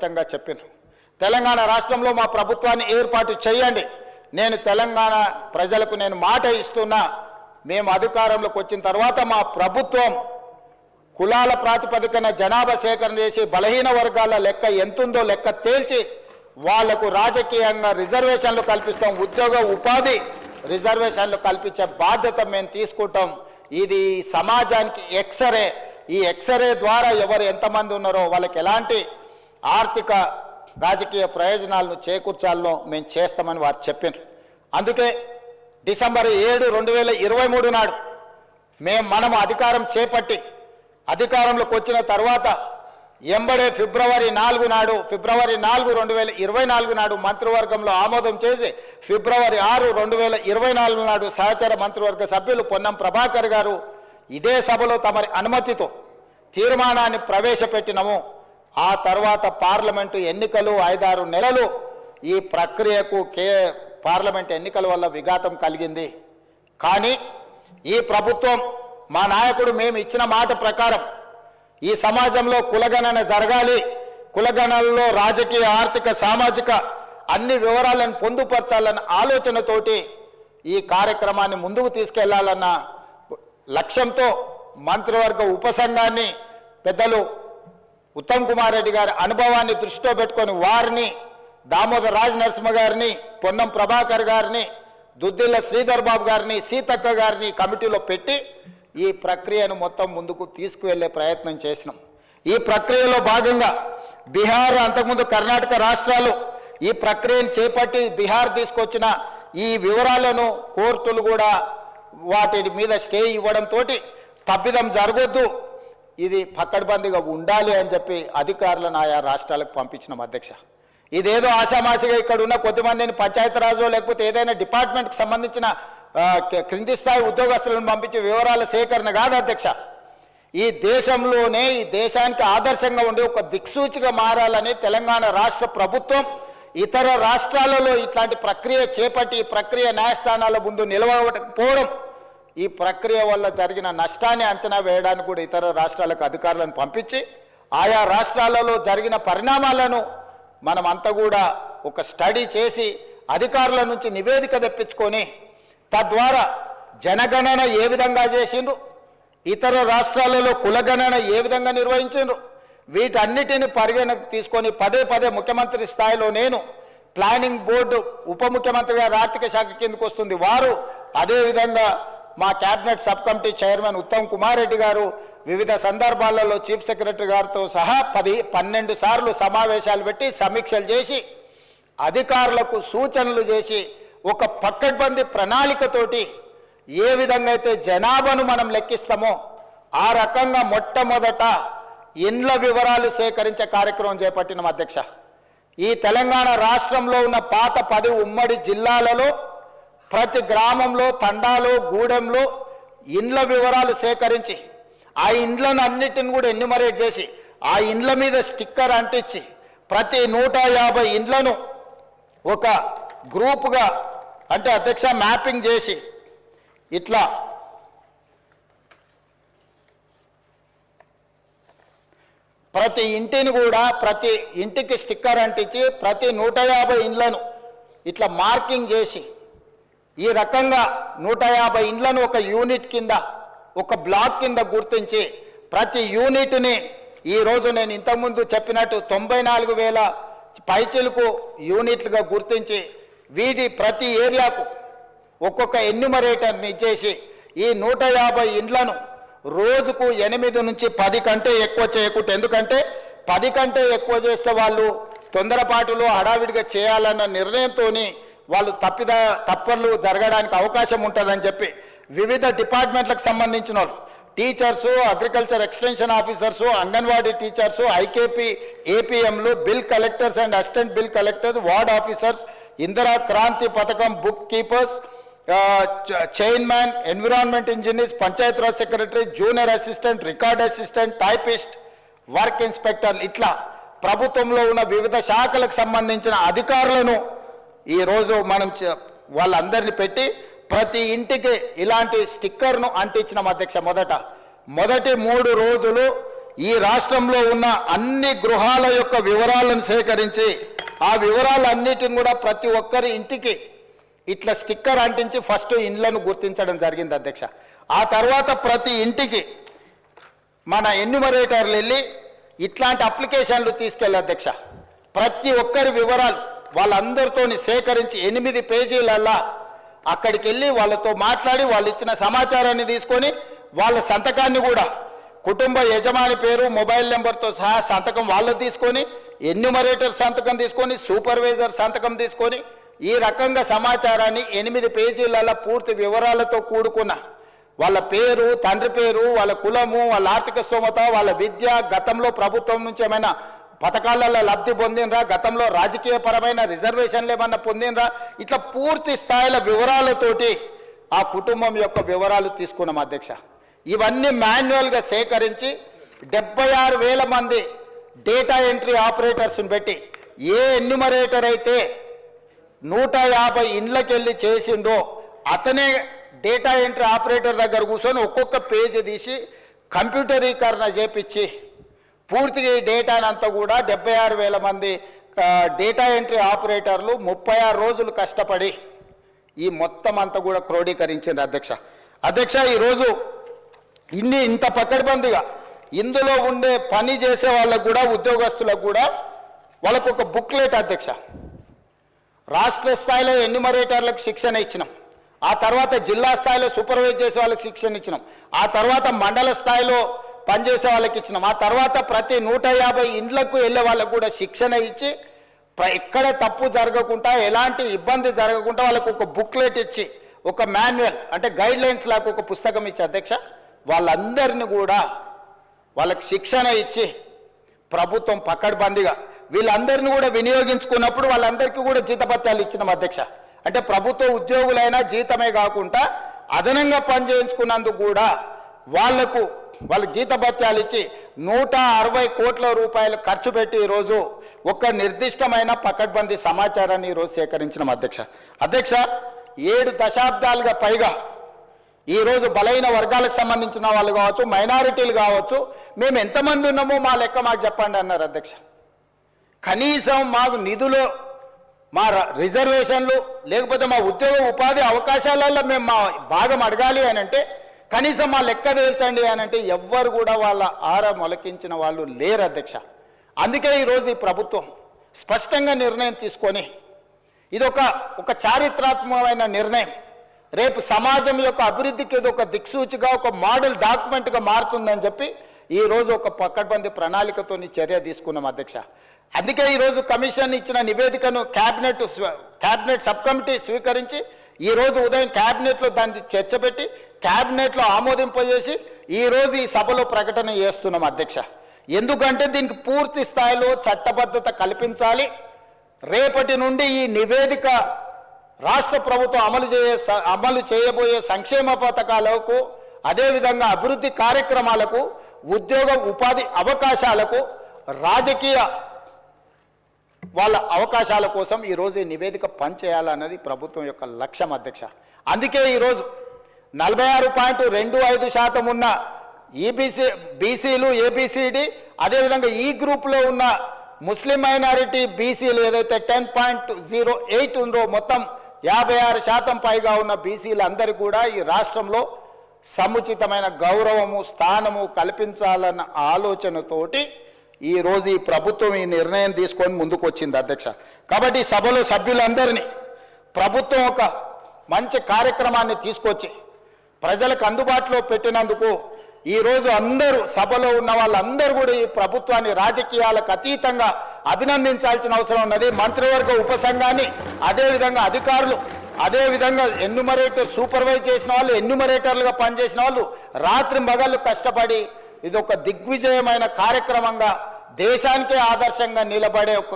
స్పష్టంగా చెప్పారు. తెలంగాణ రాష్ట్రంలో మా ప్రభుత్వాన్ని ఏర్పాటు చేయండి. నేను తెలంగాణ ప్రజలకు నేను మాట ఇస్తున్నా, మేము అధికారంలోకి వచ్చిన తర్వాత మా ప్రభుత్వం కులాల ప్రాతిపదికన జనాభా సేకరణ చేసి బలహీన వర్గాల లెక్క ఎంతుందో లెక్క తేల్చి వాళ్లకు రాజకీయంగా రిజర్వేషన్లు కల్పిస్తాం, ఉద్యోగ ఉపాధి రిజర్వేషన్లు కల్పించే బాధ్యత మేము తీసుకుంటాం. ఇది సమాజానికి ఎక్స్రే. ఈ ఎక్స్రే ద్వారా ఎవరు ఎంతమంది ఉన్నారో వాళ్ళకి ఎలాంటి ఆర్థిక రాజకీయ ప్రయోజనాలను చేకూర్చాలో మేము చేస్తామని వారు చెప్పారు. అందుకే డిసెంబర్ 7, 2023 నాడు మనం అధికారం చేపట్టి అధికారంలోకి వచ్చిన తర్వాత ఎంబడే ఫిబ్రవరి 4 నాడు 2024 నాడు మంత్రివర్గంలో ఆమోదం చేసి ఫిబ్రవరి 6, 2024 నాడు సహచర మంత్రివర్గ సభ్యులు పొన్నం ప్రభాకర్ గారు ఇదే సభలో తమరి అనుమతితో తీర్మానాన్ని ప్రవేశపెట్టినము. ఆ తర్వాత పార్లమెంటు ఎన్నికలు 5-6 నెలలు ఈ ప్రక్రియకు పార్లమెంట్ ఎన్నికల వల్ల విఘాతం కలిగింది. కానీ ఈ ప్రభుత్వం మా నాయకుడు మేము ఇచ్చిన మాట ప్రకారం ఈ సమాజంలో కులగణన జరగాలి, కులగణనలో రాజకీయ ఆర్థిక సామాజిక అన్ని వివరాలను పొందుపరచాలన్న ఆలోచనతోటి ఈ కార్యక్రమాన్ని ముందుకు తీసుకెళ్లాలన్న లక్ష్యంతో మంత్రివర్గ ఉపసంఘాన్ని పెద్దలు ఉత్తమ్ కుమార్ రెడ్డి గారి అనుభవాన్ని దృష్టిలో పెట్టుకొని వారిని దామోదర్ రాజ్ నరసింహ గారిని, పొన్నం ప్రభాకర్ గారిని, దుద్దిల్ల శ్రీధర్ బాబు గారిని, సీతక్క గారిని కమిటీలో పెట్టి ఈ ప్రక్రియను మొత్తం ముందుకు తీసుకువెళ్లే ప్రయత్నం చేసినాం. ఈ ప్రక్రియలో భాగంగా బీహార్, అంతకుముందు కర్ణాటక రాష్ట్రాలు ఈ ప్రక్రియను చేపట్టి బీహార్ తీసుకొచ్చిన ఈ వివరాలను కోర్టులు కూడా వాటి మీద స్టే ఇవ్వడంతో తప్పిదం జరగొద్దు, ఇది పక్కడ్బందీగా ఉండాలి అని చెప్పి అధికారులను ఆయా రాష్ట్రాలకు పంపించినాం. అధ్యక్ష, ఇదేదో ఆషామాషిగా ఇక్కడ ఉన్న కొద్దిమందిని పంచాయతీరాజు లేకపోతే ఏదైనా డిపార్ట్మెంట్కి సంబంధించిన క్రింది స్థాయి ఉద్యోగస్తులను పంపించే వివరాల సేకరణ కాదు అధ్యక్ష. ఈ దేశంలోనే ఈ దేశానికి ఆదర్శంగా ఉండే ఒక దిక్సూచిగా మారాలని తెలంగాణ రాష్ట్ర ప్రభుత్వం ఇతర రాష్ట్రాలలో ఇట్లాంటి ప్రక్రియ చేపట్టి ఈ ప్రక్రియ న్యాయస్థానాల ముందు నిలవకపోవడం, ఈ ప్రక్రియ వల్ల జరిగిన నష్టాన్ని అంచనా వేయడానికి కూడా ఇతర రాష్ట్రాలకు అధికారులను పంపించి ఆయా రాష్ట్రాలలో జరిగిన పరిణామాలను మనమంతా కూడా ఒక స్టడీ చేసి అధికారుల నుంచి నివేదిక తెప్పించుకొని తద్వారా జనగణన ఏ విధంగా చేసిండ్రు, ఇతర రాష్ట్రాలలో కులగణన ఏ విధంగా నిర్వహించిండ్రు, వీటన్నిటిని పరిగణకు తీసుకొని పదే ముఖ్యమంత్రి స్థాయిలో నేను, ప్లానింగ్ బోర్డు ఉప ముఖ్యమంత్రి గారు ఆర్థిక శాఖ కిందకు వస్తుంది వారు, అదేవిధంగా మా cabinet sub committee chairman Uttam Kumar Reddy గారు వివిధ సందర్భాలలో చీఫ్ సెక్రటరీ గారితో సహా 12 సార్లు సమావేశాలు పెట్టి సమీక్షలు చేసి అధికారులకు సూచనలు చేసి ఒక పక్కడ్బందీ ప్రణాళికతోటి ఏ విధంగా అయితే జనాభాను మనం లెక్కిస్తామో ఆ రకంగా మొట్టమొదట ఇండ్ల వివరాలు సేకరించే కార్యక్రమం చేపట్టినాం. అధ్యక్ష, ఈ తెలంగాణ రాష్ట్రంలో ఉన్న పాత 10 ఉమ్మడి జిల్లాలలో ప్రతి గ్రామంలో, తండాలో, గూడెంలో ఇండ్ల వివరాలు సేకరించి ఆ ఇండ్లను అన్నిటిని కూడా ఎన్యూమరేట్ చేసి ఆ ఇండ్ల మీద స్టిక్కర్ అంటించి ప్రతి 150 ఇండ్లను ఒక గ్రూపుగా అంటే అధ్యక్ష మ్యాపింగ్ చేసి ఇట్లా ప్రతి ఇంటిని కూడా ప్రతి ఇంటికి స్టిక్కర్ అంటించి ప్రతి 150 ఇండ్లను ఇట్లా మార్కింగ్ చేసి ఈ రకంగా 150 ఇండ్లను ఒక యూనిట్ కింద ఒక బ్లాక్ కింద గుర్తించి ప్రతి యూనిట్ని ఈరోజు నేను ఇంతకుముందు చెప్పినట్టు 94,000 పైచిలకు యూనిట్లుగా గుర్తించి వీటి ప్రతి ఏరియాకు ఒక్కొక్క ఎన్యూమరేటర్ని ఇచ్చేసి ఈ 150 ఇండ్లను రోజుకు 8 నుంచి 10 కంటే ఎక్కువ చేయకూడదు. ఎందుకంటే 10 కంటే ఎక్కువ చేస్తే వాళ్ళు తొందరపాటులో హడావిడిగా చేయాలన్న నిర్ణయంతో వాళ్ళు తప్పర్లు జరగడానికి అవకాశం ఉంటుందని చెప్పి వివిధ డిపార్ట్మెంట్లకు సంబంధించిన వాళ్ళు teachers, agriculture extension officers, anganwadi teachers, IKP ఏపీఎంలు, bill collectors and assistant bill collectors, ward officers, Indira Kranti పథకం book keepers, chairman, environment engineers, Panchayati Raj secretary, junior assistant, record assistant, typist, work inspector, ఇట్లా ప్రభుత్వంలో ఉన్న వివిధ శాఖలకు సంబంధించిన అధికారులను ఈరోజు మనం వాళ్ళందరినీ పెట్టి ప్రతి ఇంటికి ఇలాంటి స్టిక్కర్ను అంటించినాం. అధ్యక్ష, మొదటి 3 రోజులు ఈ రాష్ట్రంలో ఉన్న అన్ని గృహాల యొక్క వివరాలను సేకరించి ఆ వివరాలన్నిటిని కూడా ప్రతి ఒక్కరి ఇంటికి ఇట్లా స్టిక్కర్ అంటించి ఫస్ట్ ఇండ్లను గుర్తించడం జరిగింది అధ్యక్ష. ఆ తర్వాత ప్రతి ఇంటికి మన ఎన్యూమరేటర్లు వెళ్ళి ఇట్లాంటి అప్లికేషన్లు తీసుకెళ్ళి అధ్యక్ష ప్రతి ఒక్కరి వివరాలు వాళ్ళందరితో సేకరించి 8 పేజీలల్లా అక్కడికి వెళ్ళి వాళ్ళతో మాట్లాడి వాళ్ళు ఇచ్చిన సమాచారాన్ని తీసుకొని వాళ్ళ సంతకాన్ని కూడా కుటుంబ యజమాని పేరు మొబైల్ నెంబర్తో సహా సంతకం వాళ్ళు తీసుకొని ఎన్యూమరేటర్ సంతకం తీసుకొని సూపర్వైజర్ సంతకం తీసుకొని ఈ రకంగా సమాచారాన్ని 8 పేజీలలో పూర్తి వివరాలతో కూడుకున్న వాళ్ళ పేరు, తండ్రి పేరు, వాళ్ళ కులము, వాళ్ళ ఆర్థిక స్తోమత, వాళ్ళ విద్య, గతంలో ప్రభుత్వం నుంచి ఏమైనా పథకాలలో లబ్ధి పొందినరా, గతంలో రాజకీయపరమైన రిజర్వేషన్లు ఏమన్నా పొందినరా, ఇట్లా పూర్తి స్థాయిల వివరాలతోటి ఆ కుటుంబం యొక్క వివరాలు తీసుకున్నాం అధ్యక్ష. ఇవన్నీ మాన్యువల్గా సేకరించి 76,000 మంది డేటా ఎంట్రీ ఆపరేటర్స్ని పెట్టి ఏ ఎన్యూమరేటర్ అయితే 150 ఇండ్లకి వెళ్ళి చేసిండో అతనే డేటా ఎంట్రీ ఆపరేటర్ దగ్గర కూర్చొని ఒక్కొక్క పేజీ తీసి కంప్యూటరీకరణ చేపించి పూర్తిగా ఈ డేటానంతా కూడా 76,000 మంది డేటా ఎంట్రీ ఆపరేటర్లు 36 రోజులు కష్టపడి ఈ మొత్తం అంతా కూడా క్రోడీకరించింది అధ్యక్ష. ఈరోజు ఇంత పకడ్బందీగా ఇందులో ఉండే పని చేసే వాళ్ళకు కూడా ఉద్యోగస్తులకు కూడా వాళ్ళకు ఒక బుక్లెట్ అధ్యక్ష. రాష్ట్ర స్థాయిలో ఎన్యూమరేటర్లకు శిక్షణ ఇచ్చినాం, ఆ తర్వాత జిల్లా స్థాయిలో సూపర్వైజ్ చేసే వాళ్ళకి శిక్షణ ఇచ్చినాం, ఆ తర్వాత మండల స్థాయిలో పనిచేసే వాళ్ళకి ఇచ్చినాం, ఆ తర్వాత ప్రతి 150 ఇండ్లకు వెళ్ళే వాళ్ళకు కూడా శిక్షణ ఇచ్చి ఎక్కడ తప్పు జరగకుండా ఎలాంటి ఇబ్బంది జరగకుండా వాళ్ళకు ఒక బుక్లెట్ ఇచ్చి ఒక మాన్యువల్ అంటే గైడ్ లైన్స్ లాగా ఒక పుస్తకం ఇచ్చి అధ్యక్ష వాళ్ళందరినీ కూడా వాళ్ళకి శిక్షణ ఇచ్చి ప్రభుత్వం పకడ్బందీగా వీళ్ళందరినీ కూడా వినియోగించుకున్నప్పుడు వాళ్ళందరికీ కూడా జీతభత్యాలు ఇచ్చినాం అధ్యక్ష. అంటే ప్రభుత్వ ఉద్యోగులైనా జీతమే కాకుండా అదనంగా పనిచేయించుకున్నందుకు కూడా వాళ్ళకు జీతభత్యాలు ఇచ్చి 160 కోట్ల రూపాయలు ఖర్చు పెట్టి ఈరోజు ఒక నిర్దిష్టమైన పకడ్బందీ సమాచారాన్ని ఈరోజు సేకరించినాం అధ్యక్ష. 7 దశాబ్దాలుగా పైగా ఈరోజు బలైన వర్గాలకు సంబంధించిన వాళ్ళు కావచ్చు, మైనారిటీలు కావచ్చు, మేము ఎంతమంది ఉన్నామో మా లెక్క మాకు చెప్పండి అన్నారు అధ్యక్ష. కనీసం మాకు నిధులు, మా రిజర్వేషన్లు, లేకపోతే మా ఉద్యోగ ఉపాధి అవకాశాలలో మేము మా భాగం అడగాలి అని అంటే కనీసం మా లెక్క తేల్చండి అని అంటే ఎవ్వరు కూడా వాళ్ళ ఆర మొలకించిన వాళ్ళు లేరు అధ్యక్ష. అందుకే ఈరోజు ఈ ప్రభుత్వం స్పష్టంగా నిర్ణయం తీసుకొని ఇది ఒక చారిత్రాత్మకమైన నిర్ణయం, రేపు సమాజం యొక్క అభివృద్ధికి ఇది ఒక దిక్సూచిగా ఒక మోడల్ డాక్యుమెంట్గా మారుతుందని చెప్పి ఈరోజు ఒక పకడ్బందీ ప్రణాళికతో చర్య తీసుకున్నాం అధ్యక్ష. అందుకే ఈరోజు కమిషన్ ఇచ్చిన నివేదికను క్యాబినెట్ సబ్ కమిటీ స్వీకరించి ఈరోజు ఉదయం క్యాబినెట్లో దాన్ని చర్చ పెట్టి క్యాబినెట్లో ఆమోదింపజేసి ఈరోజు ఈ సభలో ప్రకటన చేస్తున్నాం అధ్యక్ష. ఎందుకంటే దీనికి పూర్తి స్థాయిలో చట్టబద్ధత కల్పించాలి. రేపటి నుండి ఈ నివేదిక రాష్ట్ర ప్రభుత్వం అమలు చేయబోయే సంక్షేమ పథకాలకు, అదేవిధంగా అభివృద్ధి కార్యక్రమాలకు, ఉద్యోగ ఉపాధి అవకాశాలకు, రాజకీయ వాళ్ళ అవకాశాల కోసం ఈరోజు ఈ నివేదిక పనిచేయాలన్నది ప్రభుత్వం యొక్క లక్ష్యం అధ్యక్ష. అందుకే ఈరోజు 46.25% ఉన్న బీసీలు, ఏబిసిడి, అదేవిధంగా ఈ గ్రూప్లో ఉన్న ముస్లిం మైనారిటీ బీసీలు ఏదైతే 10.08 ఉందో మొత్తం 56% పైగా ఉన్న బీసీలందరికీ కూడా ఈ రాష్ట్రంలో సముచితమైన గౌరవము, స్థానము కల్పించాలన్న ఆలోచనతోటి ఈరోజు ఈ ప్రభుత్వం ఈ నిర్ణయం తీసుకొని ముందుకు వచ్చింది అధ్యక్ష. కాబట్టి సభలో సభ్యులందరినీ ప్రభుత్వం ఒక మంచి కార్యక్రమాన్ని తీసుకొచ్చి ప్రజలకు అందుబాటులో పెట్టినందుకు ఈరోజు అందరూ సభలో ఉన్న వాళ్ళందరూ కూడా ఈ ప్రభుత్వాన్ని రాజకీయాలకు అతీతంగా అభినందించాల్సిన అవసరం ఉన్నది. మంత్రివర్గ ఉపసంఘాన్ని, అదేవిధంగా అధికారులు, అదేవిధంగా సూపర్వైజ్ చేసిన వాళ్ళు, ఎన్యూమరేటర్లుగా పనిచేసిన వాళ్ళు రాత్రి మగళ్ళు కష్టపడి ఇది ఒక దిగ్విజయమైన కార్యక్రమంగా దేశానికే ఆదర్శంగా నిలబడే ఒక